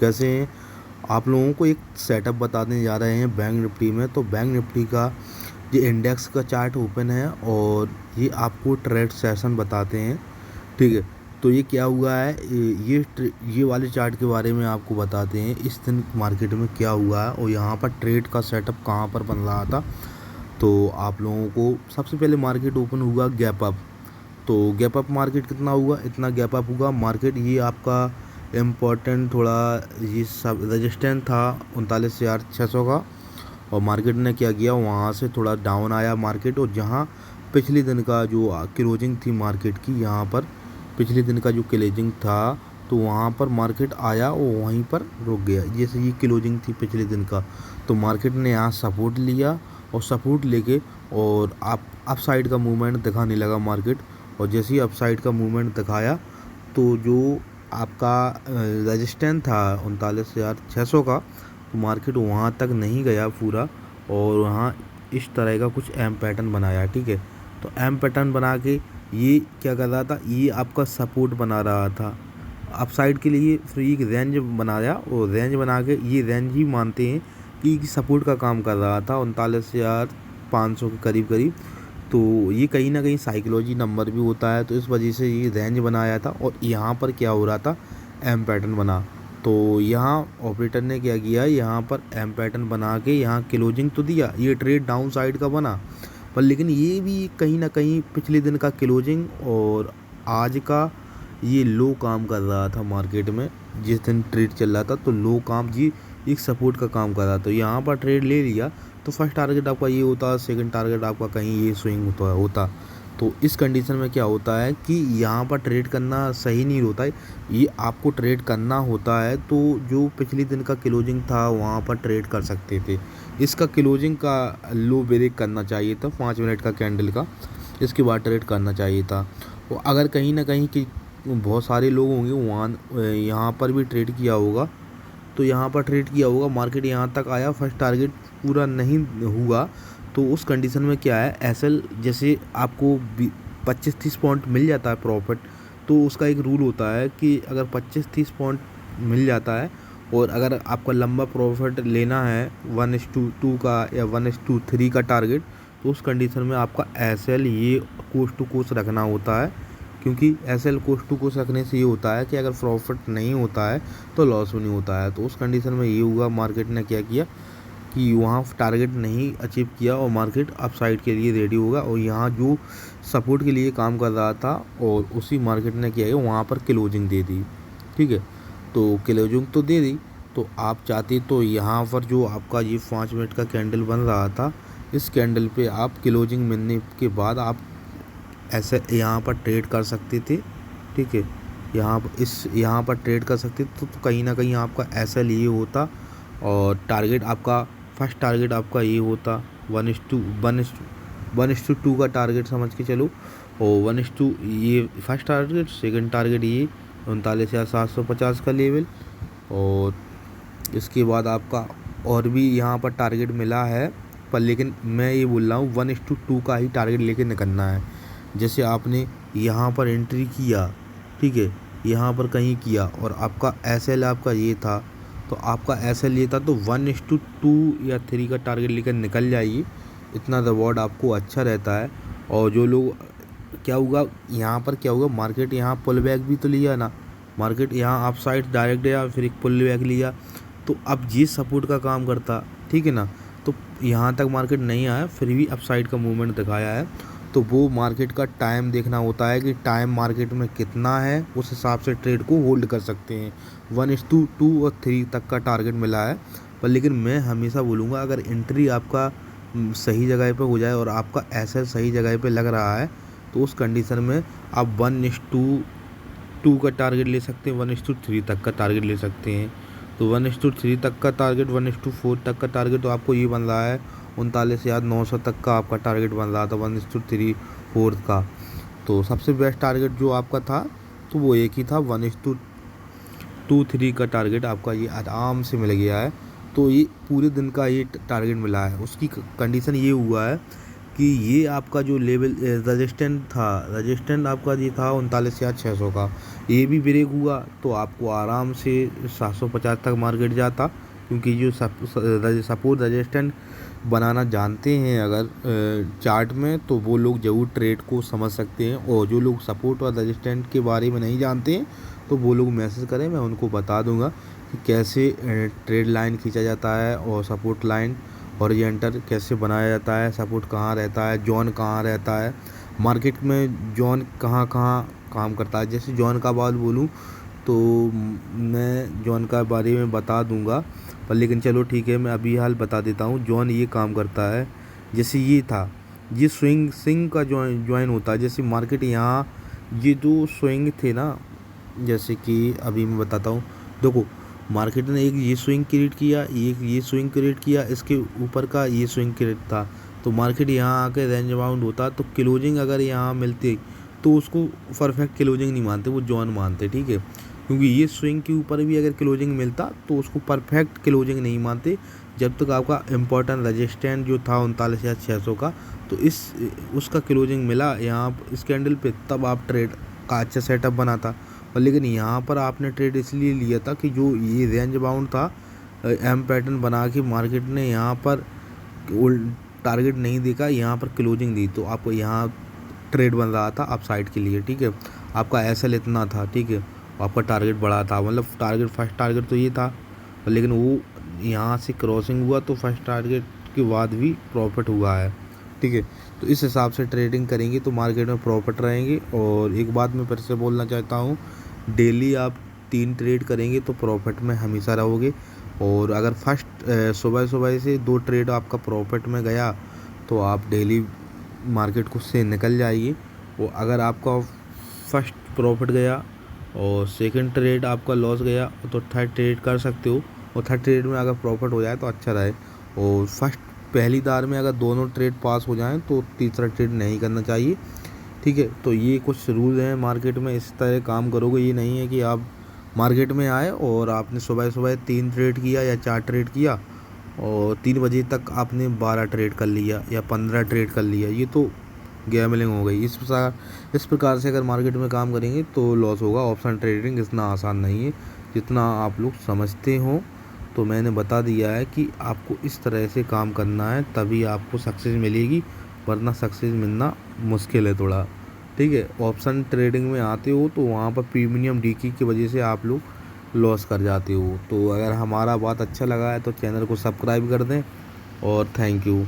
कैसे हैं। आप लोगों को एक सेटअप बताने जा रहे हैं बैंक निफ्टी में। तो बैंक निफ्टी का ये इंडेक्स का चार्ट ओपन है और ये आपको ट्रेड सेशन बताते हैं, ठीक है। तो ये क्या हुआ है, ये वाले चार्ट के बारे में आपको बताते हैं इस दिन मार्केट में क्या हुआ है और यहाँ पर ट्रेड का सेटअप कहाँ पर बन रहा था। तो आप लोगों को सबसे पहले मार्केट ओपन हुआ गैप अप। तो गैप अप मार्केट कितना हुआ, इतना गैप अप हुआ मार्केट। ये आपका इम्पोर्टेंट थोड़ा ये सब रजिस्टेंस था 39,600 का। और मार्केट ने क्या किया, वहाँ से थोड़ा डाउन आया मार्केट। और जहाँ पिछले दिन का जो क्लोजिंग थी मार्केट की, यहाँ पर पिछले दिन का जो क्लोजिंग था तो वहाँ पर मार्केट आया और वहीं पर रुक गया। जैसे ये क्लोजिंग थी पिछले दिन का, तो मार्केट ने यहाँ सपोर्ट लिया और सपोर्ट लेके और अप साइड का मूवमेंट दिखाने लगा मार्केट। और जैसे ही अप साइड का मूवमेंट दिखाया तो जो आपका रजिस्टेंस था 39,600 का, तो मार्केट वहाँ तक नहीं गया पूरा और वहाँ इस तरह का कुछ एम पैटर्न बनाया, ठीक है। तो एम पैटर्न बना के ये क्या कर रहा था, ये आपका सपोर्ट बना रहा था अप साइड के लिए। फिर एक रेंज बनाया और रेंज बना के ये रेंज ही मानते हैं कि सपोर्ट का काम कर रहा था 39,500 के करीब करीब। तो ये कहीं ना कहीं साइकोलॉजी नंबर भी होता है, तो इस वजह से ये रेंज बनाया था। और यहाँ पर क्या हो रहा था, एम पैटर्न बना। तो यहाँ ऑपरेटर ने क्या किया, यहाँ पर एम पैटर्न बना के यहाँ क्लोजिंग तो दिया, ये ट्रेड डाउन साइड का बना पर लेकिन ये भी कहीं ना कहीं पिछले दिन का क्लोजिंग और आज का ये लो काम कर रहा था मार्केट में। जिस दिन ट्रेड चल रहा था तो लो काम जी एक सपोर्ट का काम कर रहा था। तो यहाँ पर ट्रेड ले लिया तो फर्स्ट टारगेट आपका ये होता, सेकंड टारगेट आपका कहीं ये स्विंग होता। तो इस कंडीशन में क्या होता है कि यहाँ पर ट्रेड करना सही नहीं होता है। ये आपको ट्रेड करना होता है तो जो पिछले दिन का क्लोजिंग था वहाँ पर ट्रेड कर सकते थे। इसका क्लोजिंग का लो ब्रेक करना चाहिए था 5 मिनट का कैंडल का, इसके बाद ट्रेड करना चाहिए था। और अगर कहीं ना कहीं कि बहुत सारे लोग होंगे वहाँ यहाँ पर भी ट्रेड किया होगा, तो यहाँ पर ट्रेड किया होगा, मार्केट यहाँ तक आया, फर्स्ट टारगेट पूरा नहीं हुआ। तो उस कंडीशन में क्या है, एसएल जैसे आपको 25-30 पॉइंट मिल जाता है प्रॉफिट, तो उसका एक रूल होता है कि अगर 25-30 पॉइंट मिल जाता है और अगर आपका लंबा प्रॉफिट लेना है 1:2 का या 1:3 का टारगेट, तो उस कंडीशन में आपका एसएल ये कोस्ट टू कोस्ट रखना होता है। क्योंकि एसएल कोस्ट टू कोस्ट रखने से ये होता है कि अगर प्रॉफिट नहीं होता है तो लॉस भी नहीं होता है। तो उस कंडीशन में ये हुआ, मार्केट ने क्या किया कि वहाँ टारगेट नहीं अचीव किया और मार्केट अपसाइड के लिए रेडी होगा। और यहाँ जो सपोर्ट के लिए काम कर रहा था और उसी मार्केट ने क्या है वहाँ पर क्लोजिंग दे दी, ठीक है। तो क्लोजिंग तो दे दी, तो आप चाहते तो यहाँ पर जो आपका ये 5 मिनट का कैंडल बन रहा था, इस कैंडल पे आप क्लोजिंग मिलने के बाद आप ऐसे यहाँ पर ट्रेड कर सकते थे, ठीक है। यहाँ पर ट्रेड कर सकते थे तो कहीं ना कहीं आपका ऐसा लिए होता और टारगेट आपका फर्स्ट टारगेट आपका ये होता 1:2 का टारगेट समझ के चलो। और 1:2 ये फर्स्ट टारगेट, सेकंड टारगेट ये 39,750 का लेवल। और इसके बाद आपका और भी यहाँ पर टारगेट मिला है, पर लेकिन मैं ये बोल रहा हूँ 1:2 का ही टारगेट लेके निकलना है। जैसे आपने यहाँ पर एंट्री किया, ठीक है, यहाँ पर कहीं किया और आपका एसएल आपका ये था, तो आपका एसएल ये था तो 1:2 या 3 का टारगेट लेकर निकल जाइए, इतना रिवॉर्ड आपको अच्छा रहता है। और जो लोग क्या हुआ यहाँ पर क्या हुआ, मार्केट यहाँ पुल बैक भी तो लिया ना, मार्केट यहाँ अप साइड डायरेक्ट गया फिर एक पुल बैक लिया, तो अब ये सपोर्ट का काम करता, ठीक है ना। तो यहाँ तक मार्केट नहीं आया फिर भी अप साइड का मूवमेंट दिखाया है। तो वो मार्केट का टाइम देखना होता है कि टाइम मार्केट में कितना है, उस हिसाब से ट्रेड को होल्ड कर सकते हैं। 1:2 और 3 तक का टारगेट मिला है, पर लेकिन मैं हमेशा बोलूँगा अगर एंट्री आपका सही जगह पे हो जाए और आपका एसएल सही जगह पे लग रहा है, तो उस कंडीशन में आप 1:2 का टारगेट ले सकते हैं, 1:3 तक का टारगेट ले सकते हैं। तो 1:3 तक का टारगेट, 1:4 तक का टारगेट तो आपको ये बन रहा है 39,900 तक का आपका टारगेट बन रहा था 1:3 का। तो सबसे बेस्ट टारगेट जो आपका था तो वो एक ही था 1:23 का टारगेट आपका ये आराम से मिल गया है। तो ये पूरे दिन का ये टारगेट मिला है। उसकी कंडीशन ये हुआ है कि ये आपका जो लेवल रजिस्टेंट आपका ये था 39,600 का, ये भी ब्रेक हुआ तो आपको आराम से 750 तक मार्केट जाता। क्योंकि जो सपोर्ट रजिस्टेंट बनाना जानते हैं अगर चार्ट में, तो वो लोग ज़रूर ट्रेड को समझ सकते हैं। और जो लोग सपोर्ट और रजिस्टेंट के बारे में नहीं जानते हैं तो वो लोग मैसेज करें, मैं उनको बता दूंगा कि कैसे ट्रेड लाइन खींचा जाता है और सपोर्ट लाइन हॉरिजॉन्टल कैसे बनाया जाता है, सपोर्ट कहाँ रहता है, जॉन कहाँ रहता है, मार्केट में जॉन कहाँ कहाँ काम करता है। जैसे जॉन का बात बोलूँ तो मैं जॉन का बारे में बता दूंगा, पर लेकिन चलो ठीक है, मैं अभी हाल बता देता हूँ। जॉन ये काम करता है, जैसे ये था, ये स्विंग का ज्वाइन होता है। जैसे मार्केट यहाँ ये जो स्विंग थे ना, जैसे कि अभी मैं बताता हूँ। देखो मार्केट ने एक ये स्विंग क्रिएट किया, एक ये स्विंग क्रिएट किया, इसके ऊपर का ये स्विंग क्रिएट था। तो मार्केट यहाँ आके रेंज बाउंड होता, तो क्लोजिंग अगर यहाँ मिलती तो उसको परफेक्ट क्लोजिंग नहीं मानते, वो जॉन मानते, ठीक है। क्योंकि ये स्विंग के ऊपर भी अगर क्लोजिंग मिलता तो उसको परफेक्ट क्लोजिंग नहीं मानते। जब तक आपका इम्पोर्टेंट रजिस्टेंट जो था 39,600 का, तो उसका क्लोजिंग मिला यहाँ इस कैंडल पे, तब आप ट्रेड का अच्छा सेटअप बना था। और लेकिन यहाँ पर आपने ट्रेड इसलिए लिया था कि जो ये रेंज बाउंड था, एम पैटर्न बना के मार्केट ने यहाँ पर टारगेट नहीं देखा, यहाँ पर क्लोजिंग दी, तो आपको यहाँ ट्रेड बन रहा था अप साइड के लिए, ठीक है। आपका एसएल इतना था, ठीक है, आपका टारगेट बढ़ा था, मतलब टारगेट फर्स्ट टारगेट तो ये था, लेकिन वो यहाँ से क्रॉसिंग हुआ तो फर्स्ट टारगेट के बाद भी प्रॉफिट हुआ है, ठीक है। तो इस हिसाब से ट्रेडिंग करेंगे तो मार्केट में प्रॉफिट रहेंगे। और एक बात मैं फिर से बोलना चाहता हूँ, डेली आप 3 ट्रेड करेंगे तो प्रॉफिट में हमेशा रहोगे। और अगर फर्स्ट सुबह सुबह से 2 ट्रेड आपका प्रॉफिट में गया तो आप डेली मार्केट को से निकल जाइए। और अगर आपका फर्स्ट प्रॉफिट गया और सेकंड ट्रेड आपका लॉस गया तो थर्ड ट्रेड कर सकते हो, और थर्ड ट्रेड में अगर प्रॉफिट हो जाए तो अच्छा रहे। और पहली दार में अगर दोनों ट्रेड पास हो जाएं तो तीसरा ट्रेड नहीं करना चाहिए, ठीक है। तो ये कुछ रूल हैं मार्केट में, इस तरह काम करोगे। ये नहीं है कि आप मार्केट में आए और आपने सुबह सुबह 3 ट्रेड किया या 4 ट्रेड किया और 3 बजे तक आपने 12 ट्रेड कर लिया या 15 ट्रेड कर लिया, ये तो गैमलिंग हो गई। इस प्रकार से अगर मार्केट में काम करेंगे तो लॉस होगा। ऑप्शन ट्रेडिंग इतना आसान नहीं है जितना आप लोग समझते हो। तो मैंने बता दिया है कि आपको इस तरह से काम करना है, तभी आपको सक्सेस मिलेगी, वरना सक्सेस मिलना मुश्किल है थोड़ा, ठीक है। ऑप्शन ट्रेडिंग में आते हो तो वहाँ पर प्रीमियम डीकी की वजह से आप लोग लॉस कर जाते हो। तो अगर हमारा बात अच्छा लगा है तो चैनल को सब्सक्राइब कर दें, और थैंक यू।